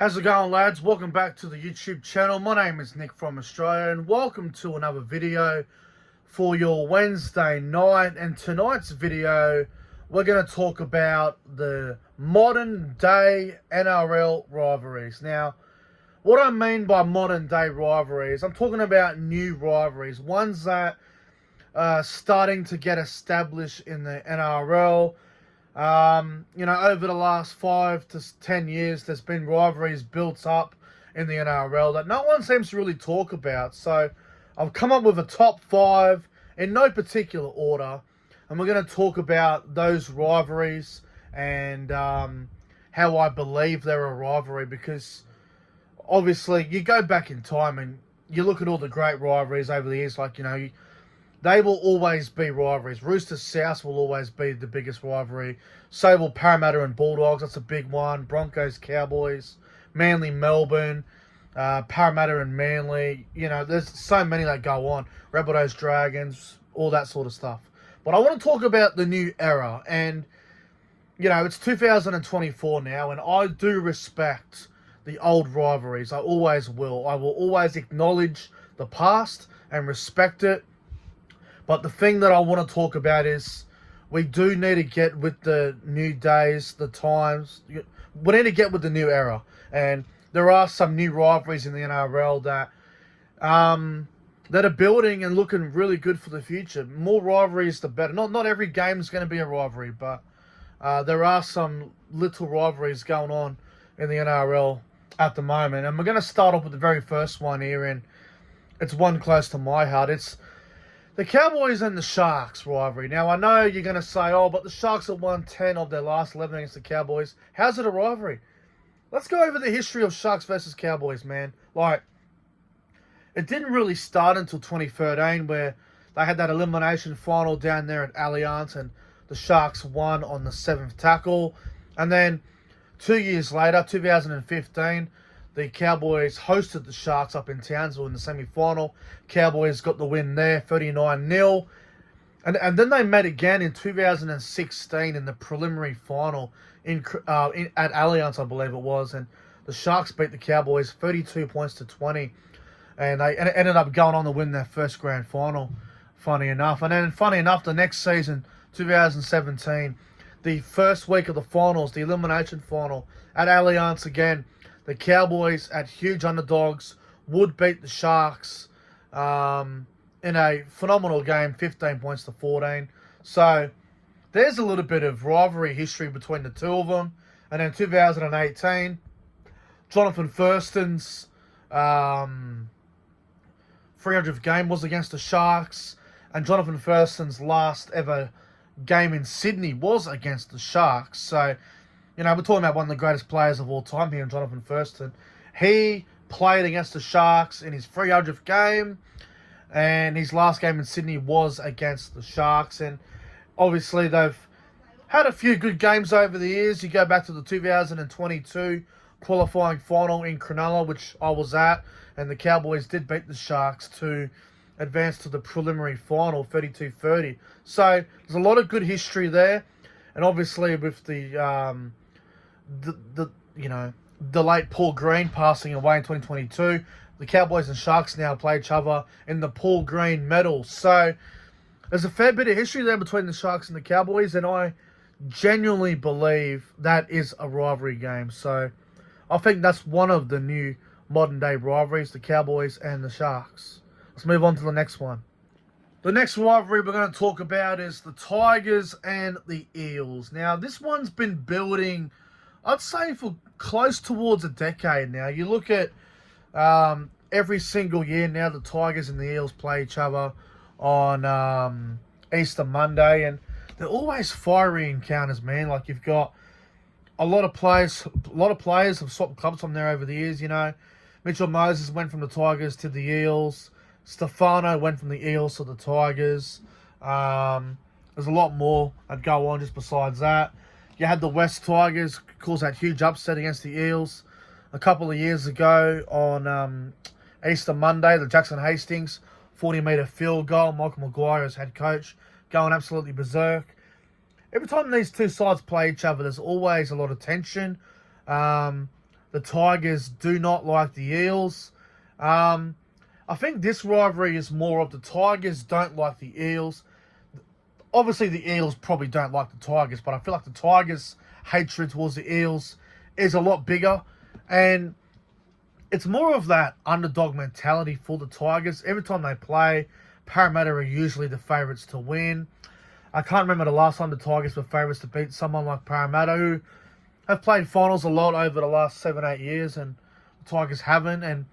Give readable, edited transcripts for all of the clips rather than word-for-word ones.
How's it going, lads? Welcome back to the YouTube channel. My name is Nick from Australia and welcome to another video for your Wednesday night. And tonight's video, we're going to talk about the modern day NRL rivalries. Now, what I mean by modern day rivalries, I'm talking about new rivalries, ones that are starting to get established in the NRL. Over the last 5 to 10 years, there's been rivalries built up in the NRL that no one seems to really talk about. So I've come up with a top 5 in no particular order, and we're going to talk about those rivalries and how I believe they're a rivalry, because obviously you go back in time and you look at all the great rivalries over the years, they will always be rivalries. Roosters South will always be the biggest rivalry. So will Parramatta and Bulldogs. That's a big one. Broncos Cowboys. Manly Melbourne. Parramatta and Manly. There's so many that go on. Rabbitohs Dragons. All that sort of stuff. But I want to talk about the new era. And, it's 2024 now. And I do respect the old rivalries. I always will. I will always acknowledge the past and respect it. But the thing that I want to talk about is we do need to get with the new days, the times. We need to get with the new era. And there are some new rivalries in the NRL that are building and looking really good for the future. More rivalries, the better. Not every game is going to be a rivalry, but there are some little rivalries going on in the NRL at the moment. And we're going to start off with the very first one here, and it's one close to my heart. It's the Cowboys and the Sharks rivalry. Now, I know you're going to say, but the Sharks have won 10 of their last 11 against the Cowboys. How's it a rivalry? Let's go over the history of Sharks versus Cowboys, man. It didn't really start until 2013, where they had that elimination final down there at Allianz, and the Sharks won on the 7th tackle. And then 2 years later, 2015, the Cowboys hosted the Sharks up in Townsville in the semi-final. Cowboys got the win there, 39-0. And then they met again in 2016 in the preliminary final at Allianz, I believe it was. And the Sharks beat the Cowboys 32 points to 20. And they ended up going on to win their first grand final, funny enough. And then, funny enough, the next season, 2017, the first week of the finals, the elimination final at Allianz again, the Cowboys, at huge underdogs, would beat the Sharks in a phenomenal game, 15 points to 14. So there's a little bit of rivalry history between the two of them. And then 2018, Jonathan Thurston's 300th game was against the Sharks. And Jonathan Thurston's last ever game in Sydney was against the Sharks. So, we're talking about one of the greatest players of all time here, Jonathan Thurston. He played against the Sharks in his 300th game, and his last game in Sydney was against the Sharks. And obviously, they've had a few good games over the years. You go back to the 2022 qualifying final in Cronulla, which I was at, and the Cowboys did beat the Sharks to advance to the preliminary final, 32-30. So there's a lot of good history there. And obviously, with the late Paul Green passing away in 2022, the Cowboys and Sharks now play each other in the Paul Green medal. So there's a fair bit of history there between the Sharks and the Cowboys, and I genuinely believe that is a rivalry game. So I think that's one of the new modern day rivalries, the Cowboys and the Sharks. Let's move on to the next one. The next rivalry we're going to talk about is the Tigers and the Eels. Now, this one's been building, I'd say, for close towards a decade now. You look at every single year now, the Tigers and the Eels play each other on Easter Monday, and they're always fiery encounters, man. You've got a lot of players have swapped clubs from there over the years, Mitchell Moses went from the Tigers to the Eels. Stefano went from the Eels to the Tigers. There's a lot more that go on just besides that. You had the West Tigers cause that huge upset against the Eels a couple of years ago on Easter Monday. The Jackson Hastings 40-metre field goal. Michael Maguire as head coach going absolutely berserk. Every time these two sides play each other, there's always a lot of tension. The Tigers do not like the Eels. I think this rivalry is more of the Tigers don't like the Eels. Obviously, the Eels probably don't like the Tigers, but I feel like the Tigers' hatred towards the Eels is a lot bigger. And it's more of that underdog mentality for the Tigers. Every time they play, Parramatta are usually the favourites to win. I can't remember the last time the Tigers were favourites to beat someone like Parramatta, who have played finals a lot over the last 7-8 years, and the Tigers haven't. And,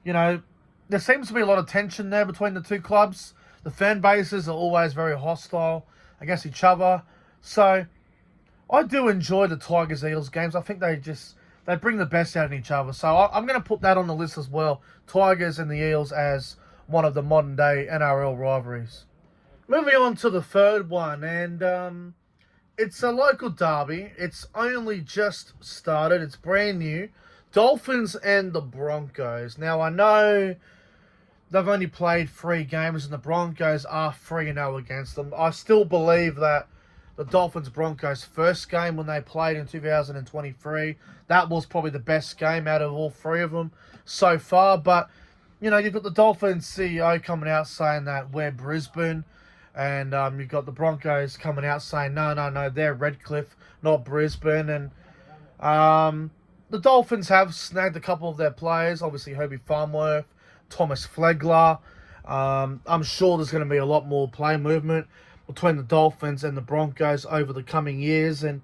you know, there seems to be a lot of tension there between the two clubs. The fan bases are always very hostile against each other. So I do enjoy the Tigers-Eels games. I think they bring the best out in each other. So I'm going to put that on the list as well. Tigers and the Eels as one of the modern-day NRL rivalries. Moving on to the third one, and it's a local derby. It's only just started. It's brand new. Dolphins and the Broncos. Now, I know they've only played 3 games, and the Broncos are 3-0 against them. I still believe that the Dolphins-Broncos first game when they played in 2023, that was probably the best game out of all 3 of them so far. But, you know, you've got the Dolphins CEO coming out saying that we're Brisbane, and you've got the Broncos coming out saying, no, they're Redcliffe, not Brisbane. And the Dolphins have snagged a couple of their players, obviously Herbie Farnworth, Thomas Flegler. I'm sure there's going to be a lot more play movement between the Dolphins and the Broncos over the coming years, and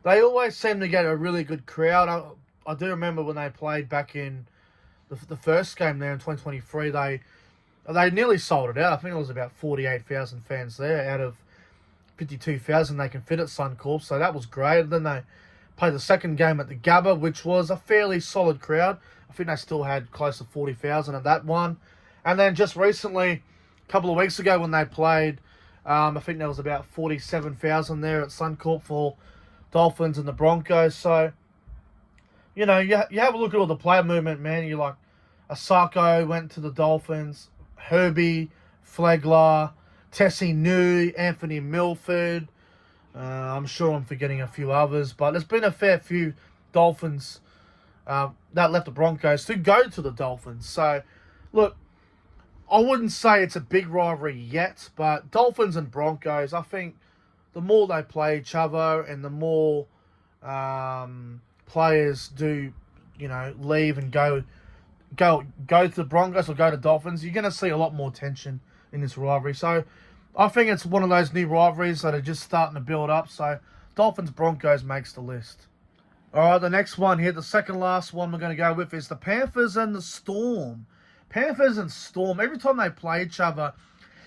they always seem to get a really good crowd. I do remember when they played back in the first game there in 2023, they nearly sold it out. I think it was about 48,000 fans there out of 52,000 they can fit at Suncorp, so that was great. And then they played the second game at the Gabba, which was a fairly solid crowd. I think they still had close to 40,000 at that one. And then just recently, a couple of weeks ago when they played, I think there was about 47,000 there at Suncorp for Dolphins and the Broncos. So, you know, you have a look at all the player movement, man. You like, Asako went to the Dolphins, Herbie, Flegler, Tessie New, Anthony Milford. I'm sure I'm forgetting a few others, but there's been a fair few Dolphins that left the Broncos to go to the Dolphins. So, look, I wouldn't say it's a big rivalry yet, but Dolphins and Broncos, I think the more they play each other and the more players do, you know, leave and go to the Broncos or go to Dolphins, you're going to see a lot more tension in this rivalry. So I think it's one of those new rivalries that are just starting to build up. So Dolphins-Broncos makes the list. All right, the next one here, the second last one we're going to go with is the Panthers and the Storm. Panthers and Storm, every time they play each other,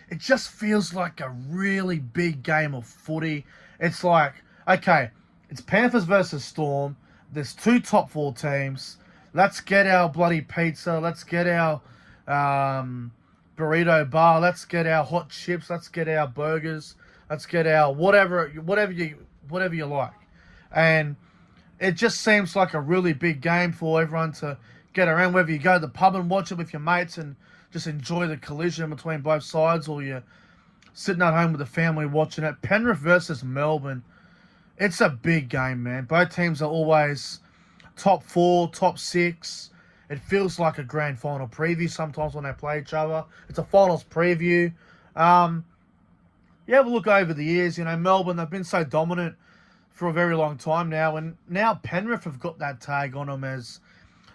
it just feels like a really big game of footy. It's like, okay, it's Panthers versus Storm. There's 2 top 4 teams. Let's get our bloody pizza. Let's get our burrito bar. Let's get our hot chips. Let's get our burgers. Let's get our whatever you like. And it just seems like a really big game for everyone to get around, whether you go to the pub and watch it with your mates and just enjoy the collision between both sides, or you're sitting at home with the family watching it. Penrith versus Melbourne. It's a big game, man. Both teams are always top 4, top 6. It feels like a grand final preview sometimes when they play each other. It's a finals preview. You have a look over the years, you know, Melbourne, they've been so dominant for a very long time now, and now Penrith have got that tag on them as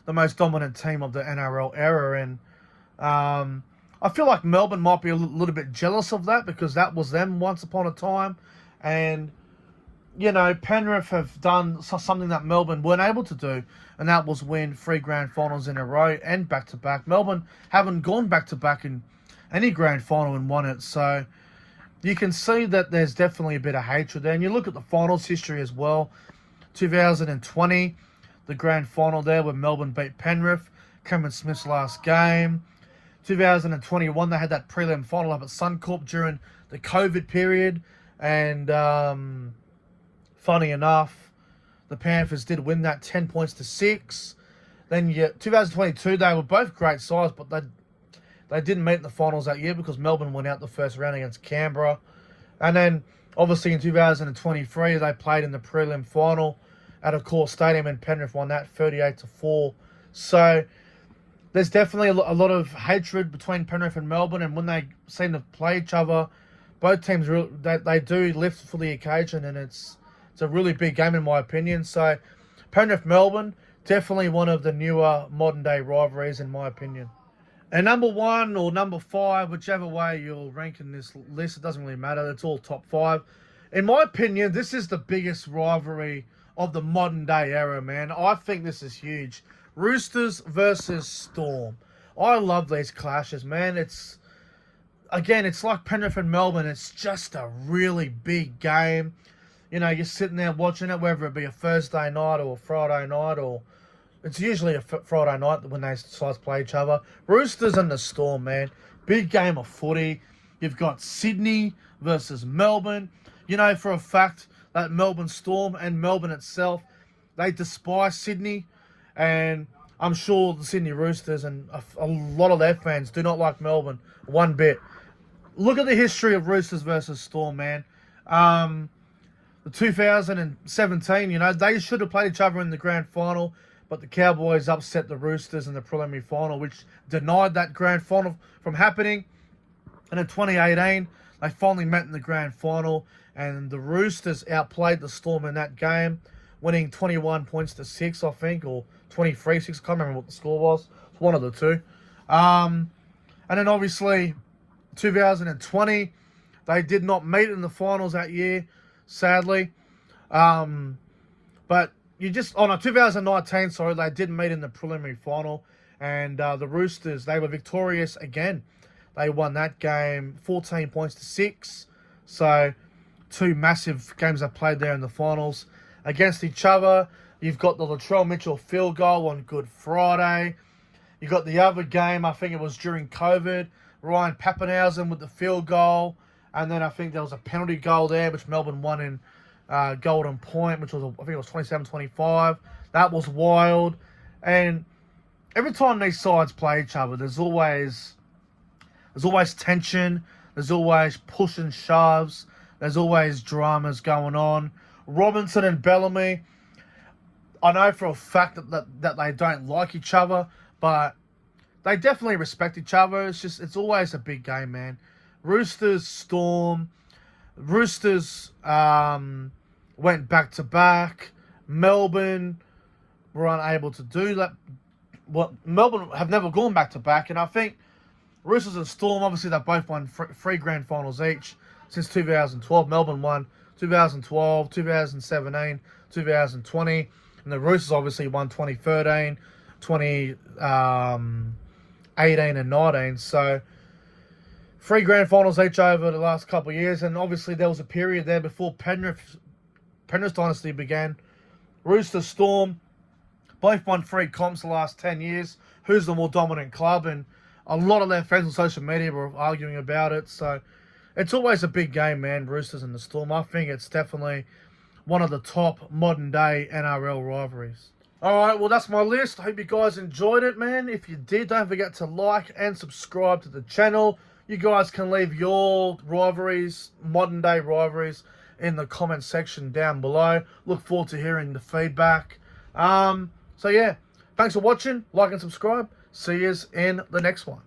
the most dominant team of the NRL era, and I feel like Melbourne might be a little bit jealous of that because that was them once upon a time, and you know, Penrith have done something that Melbourne weren't able to do, and that was win 3 grand finals in a row and back-to-back. Melbourne haven't gone back-to-back in any grand final and won it, so you can see that there's definitely a bit of hatred there. And you look at the finals history as well. 2020, the grand final there where Melbourne beat Penrith, Cameron Smith's last game. 2021, they had that prelim final up at Suncorp during the COVID period, and funny enough, the Panthers did win that 10 points to 6. Then 2022, they were both great sides, but they didn't meet in the finals that year because Melbourne went out the first round against Canberra. And then, obviously, in 2023, they played in the prelim final at a core stadium, and Penrith won that 38-4. So there's definitely a lot of hatred between Penrith and Melbourne, and when they seem to play each other, both teams they do lift for the occasion, and it's a really big game in my opinion. So Penrith Melbourne, definitely one of the newer modern day rivalries in my opinion. And number 1 or number 5, whichever way you're ranking this list, it doesn't really matter. It's all top 5. In my opinion, this is the biggest rivalry of the modern day era, man. I think this is huge. Roosters versus Storm. I love these clashes, man. It's like Penrith and Melbourne. It's just a really big game. You know, you're sitting there watching it, whether it be a Thursday night or a Friday night, or it's usually a Friday night when they sides play each other. Roosters and the Storm, man. Big game of footy. You've got Sydney versus Melbourne. You know for a fact that Melbourne Storm and Melbourne itself, they despise Sydney. And I'm sure the Sydney Roosters and a lot of their fans do not like Melbourne one bit. Look at the history of Roosters versus Storm, man. The 2017, you know, they should have played each other in the grand final, but the Cowboys upset the Roosters in the preliminary final, which denied that grand final from happening. And in 2018, they finally met in the grand final, and the Roosters outplayed the Storm in that game, winning 21 points to 6, I think, or 23-6. I can't remember what the score was. It's one of the two. And then obviously 2020, they did not meet in the finals that year, sadly. But 2019, sorry, they did meet in the preliminary final, and the Roosters, they were victorious again. They won that game 14 points to 6. So 2 massive games they played there in the finals against each other. You've got the Latrell Mitchell field goal on Good Friday. You got the other game, I think it was during COVID, Ryan Pappenhausen with the field goal. And then I think there was a penalty goal there, which Melbourne won in Golden Point, which was, I think it was 27-25. That was wild. And every time these sides play each other, there's always tension. There's always push and shoves. There's always dramas going on. Robinson and Bellamy, I know for a fact that they don't like each other, but they definitely respect each other. It's always a big game, man. Roosters, Storm. Roosters went back-to-back. Melbourne were unable to do that. Well, Melbourne have never gone back-to-back, and I think Roosters and Storm, obviously, they've both won 3 grand finals each since 2012. Melbourne won 2012, 2017, 2020. And the Roosters obviously won 2013, 2018 and 19. So 3 grand finals each over the last couple of years. And obviously there was a period there before Penrith's dynasty began. Roosters, Storm, both won 3 comps the last 10 years. Who's the more dominant club? And a lot of their friends on social media were arguing about it. So it's always a big game, man, Roosters and the Storm. I think it's definitely one of the top modern day NRL rivalries. Alright, well that's my list. I hope you guys enjoyed it, man. If you did, don't forget to like and subscribe to the channel. You guys can leave your rivalries, modern day rivalries, in the comment section down below. Look forward to hearing the feedback. So yeah, thanks for watching. Like and subscribe. See yous in the next one.